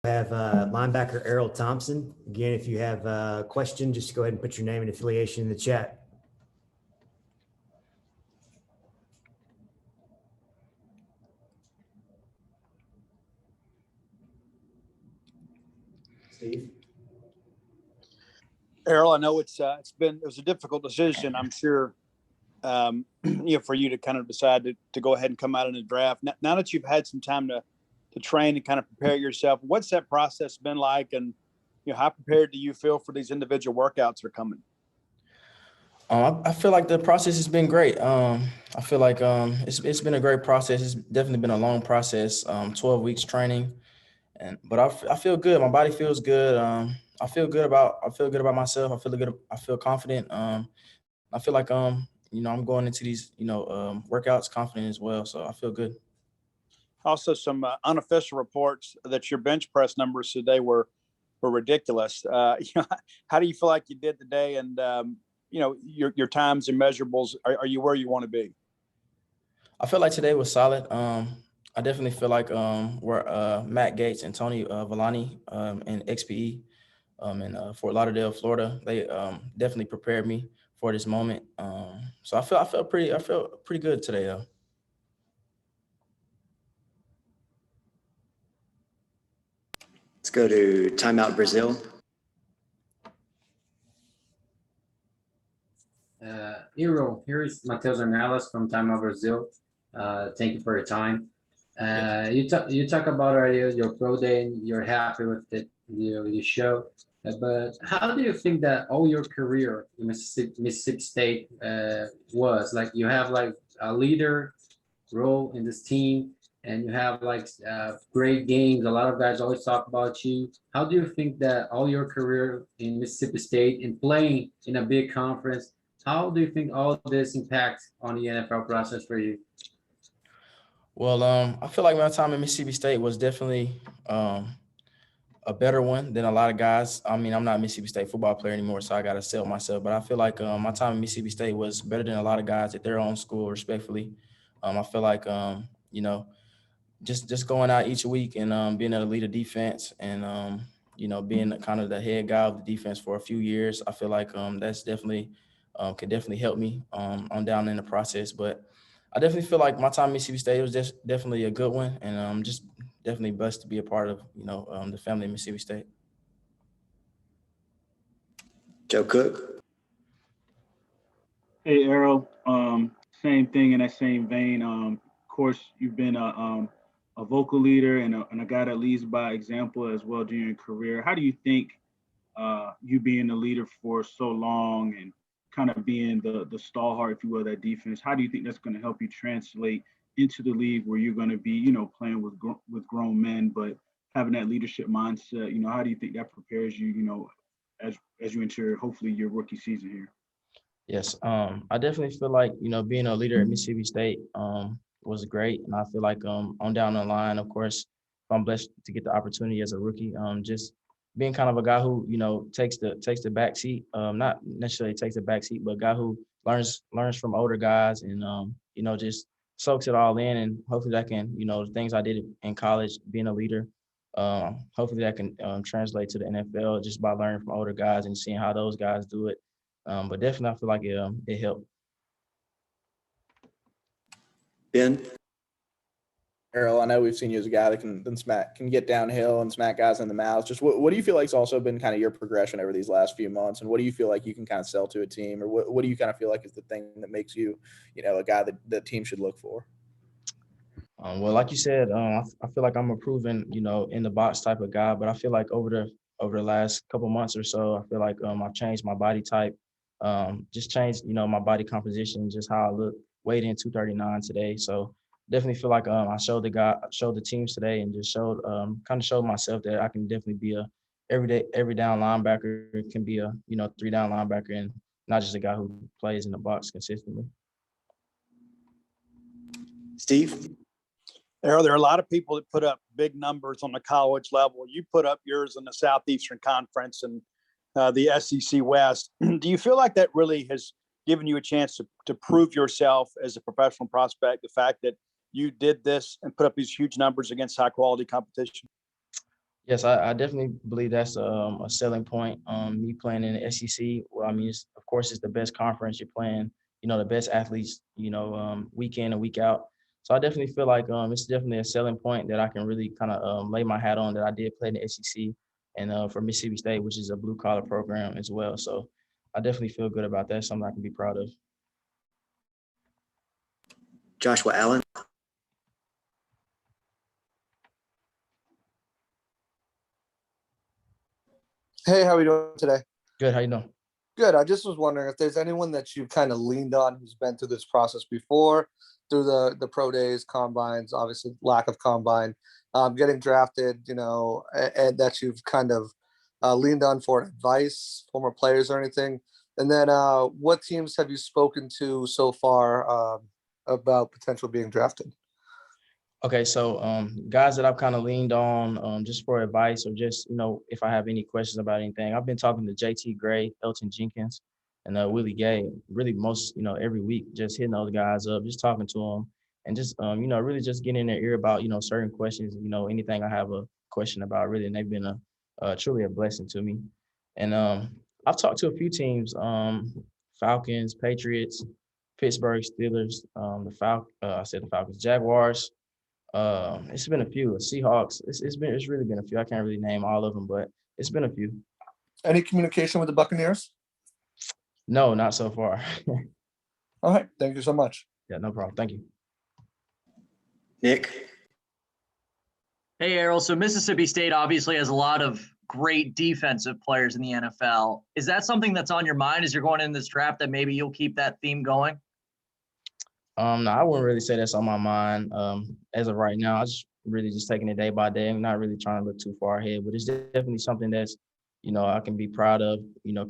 Have linebacker Erroll Thompson. Again, if you have a question, just go ahead and put your name and affiliation in the chat. Steve? Errol, I know it was a difficult decision, I'm sure, for you to kind of decide to go ahead and come out in the draft. Now that you've had some time to train and kind of prepare yourself, what's that process been like? And, how prepared do you feel for these individual workouts that are coming? I feel like the process has been great. I feel like it's been a great process. It's definitely been a long process. 12 weeks training, but I feel good. My body feels good. I feel good about myself. I feel confident. I feel like I'm going into these workouts confident as well. So I feel good. Also, some unofficial reports that your bench press numbers today were ridiculous. How do you feel like you did today? And your times and measurables, are you where you want to be? I feel like today was solid. I definitely feel like we're Matt Gates and Tony Villani in XPE in Fort Lauderdale, Florida. They definitely prepared me for this moment. So I felt pretty good today though. Let's go to Timeout Brazil. Erroll, here is Matheus Ornelas from Timeout Brazil. Thank you for your time. You talk about already your pro day and you're happy with the show. But how do you think that all your career in Mississippi State was? Like you have like a leader role in this team and you have like great games. A lot of guys always talk about you. How do you think that all your career in Mississippi State and playing in a big conference, how do you think all this impacts on the NFL process for you? Well, I feel like my time at Mississippi State was definitely a better one than a lot of guys. I mean, I'm not a Mississippi State football player anymore, so I got to sell myself. But I feel like my time at Mississippi State was better than a lot of guys at their own school, respectfully. I feel like, just going out each week and being able to lead a defense and, being kind of the head guy of the defense for a few years, I feel like that's definitely could definitely help me on down in the process. But I definitely feel like my time at Mississippi State was just definitely a good one, and I'm just definitely blessed to be a part of the family of Mississippi State. Joe Cook. Hey, Errol. Same thing in that same vein. Of course, you've been a vocal leader and a guy that leads by example as well during your career. How do you think you being a leader for so long and kind of being the stalwart, if you will, that defense, how do you think that's going to help you translate into the league where you're going to be, playing with grown men, but having that leadership mindset? How do you think that prepares you, as you enter hopefully your rookie season here? Yes, I definitely feel like being a leader at Mississippi State was great, and I feel like on down the line, of course, if I'm blessed to get the opportunity as a rookie, just being kind of a guy who takes the back seat, not necessarily takes the back seat, but a guy who learns from older guys and just soaks it all in, and hopefully that can the things I did in college, being a leader, hopefully that can translate to the NFL just by learning from older guys and seeing how those guys do it. But definitely, I feel like it helped. Ben. Errol, I know we've seen you as a guy that can get downhill and smack guys in the mouth. Just what do you feel like has also been kind of your progression over these last few months, and what do you feel like you can kind of sell to a team, or what do you kind of feel like is the thing that makes you, a guy that the team should look for? Well, like you said, I feel like I'm a proven, in the box type of guy, but I feel like over the last couple months or so, I feel like I've changed my body type, just changed, my body composition, just how I look. Weighed in 239 today, so definitely feel like I showed the teams today, and just showed myself that I can definitely be a every down linebacker, can be a 3-down linebacker, and not just a guy who plays in the box consistently. Steve. There are a lot of people that put up big numbers on the college level. You put up yours in the Southeastern Conference and the SEC West. Do you feel like that really has given you a chance to prove yourself as a professional prospect, the fact that you did this and put up these huge numbers against high quality competition? Yes, I definitely believe that's a selling point. Me playing in the SEC, well, I mean, of course, it's the best conference. You're playing, the best athletes, week in and week out. So I definitely feel like it's definitely a selling point that I can really kind of lay my hat on that I did play in the SEC and for Mississippi State, which is a blue collar program as well. So I definitely feel good about that. Something I can be proud of. Joshua Allen. Hey, how are we doing today? Good. How you doing? Good. I just was wondering if there's anyone that you've kind of leaned on who's been through this process before, through the pro days, combines, obviously lack of combine, getting drafted, and that you've kind of leaned on for advice, former players or anything. And then what teams have you spoken to so far about potential being drafted? Okay, so guys that I've kind of leaned on just for advice or just, if I have any questions about anything, I've been talking to JT Gray, Elton Jenkins, and Willie Gay, really most, every week, just hitting those guys up, just talking to them and just, really just getting in their ear about, certain questions, anything I have a question about really, and they've been truly a blessing to me. And I've talked to a few teams, Falcons, Patriots, Pittsburgh Steelers, I said the Falcons, Jaguars. It's been a few Seahawks. It's really been a few. I can't really name all of them, but it's been a few. Any communication with the Buccaneers? No, not so far. All right. Thank you so much. Yeah, no problem. Thank you. Nick. Hey, Erroll. So Mississippi State obviously has a lot of great defensive players in the NFL. Is that something that's on your mind as you're going in this draft, that maybe you'll keep that theme going? No, I wouldn't really say that's on my mind. As of right now, I just really just taking it day by day. I'm not really trying to look too far ahead, but it's definitely something that's, I can be proud of,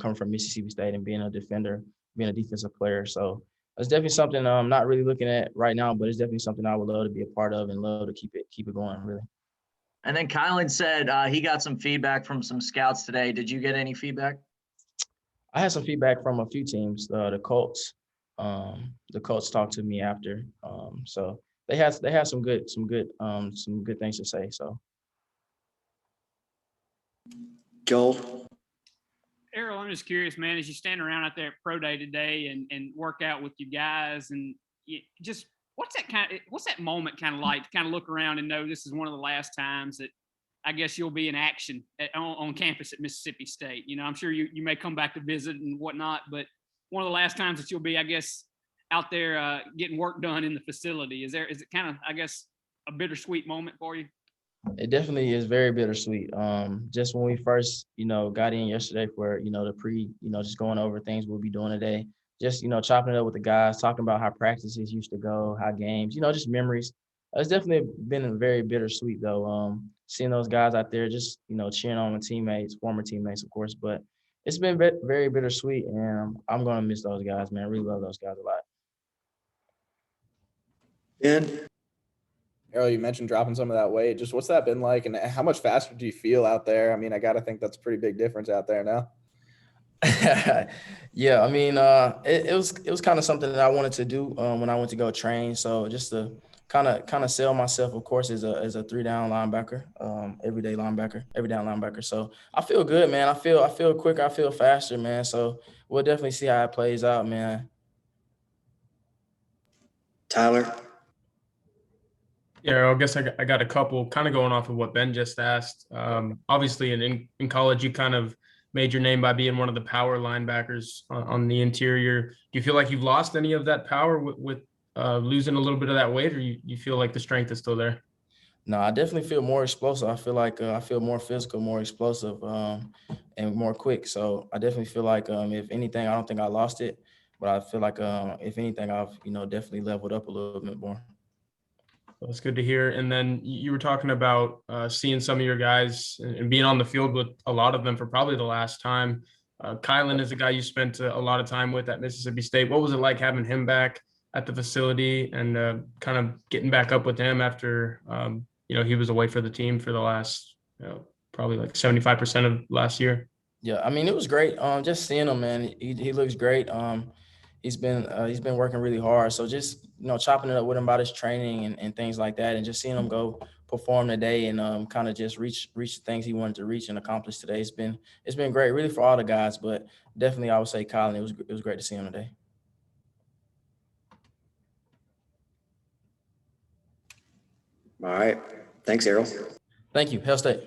coming from Mississippi State and being a defender, being a defensive player. So it's definitely something I'm not really looking at right now, but it's definitely something I would love to be a part of and love to keep it going, really. And then Kylan said he got some feedback from some scouts today. Did you get any feedback? I had some feedback from a few teams, the Colts. The Colts talked to me after, so they had some good things to say. So, Joel. Erroll, I'm just curious, man, as you stand around out there at pro day today and work out with you guys, and just what's that moment kind of like to kind of look around and know this is one of the last times that I guess you'll be in action on campus at Mississippi State. I'm sure you may come back to visit and whatnot, but one of the last times that you'll be, I guess, out there getting work done in the facility. Is it kind of, I guess, a bittersweet moment for you? it definitely is very bittersweet. Just when we first, got in yesterday for, the just going over things we'll be doing today, just, chopping it up with the guys, talking about how practices used to go, how games, just memories. It's definitely been very bittersweet though. Seeing those guys out there, just, cheering on the teammates, former teammates, of course, but it's been very bittersweet, and I'm going to miss those guys, man. I really love those guys a lot. Ben. Errol, you mentioned dropping some of that weight. Just what's that been like, and how much faster do you feel out there? I mean, I got to think that's a pretty big difference out there now. Yeah, I mean, it was kind of something that I wanted to do when I went to go train. So just to kind of sell myself, of course, as a 3-down linebacker, every down linebacker. So I feel good, man. I feel quicker. I feel faster, man. So we'll definitely see how it plays out, man. Tyler. Yeah, I guess I got a couple kind of going off of what Ben just asked. Obviously, in college, you kind of made your name by being one of the power linebackers on the interior. Do you feel like you've lost any of that power with losing a little bit of that weight, or you feel like the strength is still there? No, I definitely feel more explosive. I feel like I feel more physical, more explosive, and more quick. So I definitely feel like if anything, I don't think I lost it, but I feel like if anything, I've definitely leveled up a little bit more. That's good to hear. And then you were talking about seeing some of your guys and being on the field with a lot of them for probably the last time. Kylan is a guy you spent a lot of time with at Mississippi State. What was it like having him back at the facility and kind of getting back up with him after, he was away for the team for the last, probably like 75% of last year? Yeah, I mean, it was great. Just seeing him, man. He looks great. He's been working really hard. So just chopping it up with him about his training and things like that, and just seeing him go perform today and kind of just reach the things he wanted to reach and accomplish today. It's been great, really, for all the guys, but definitely I would say Colin. It was great to see him today. All right. Thanks, Erroll. Thank you. Hail State.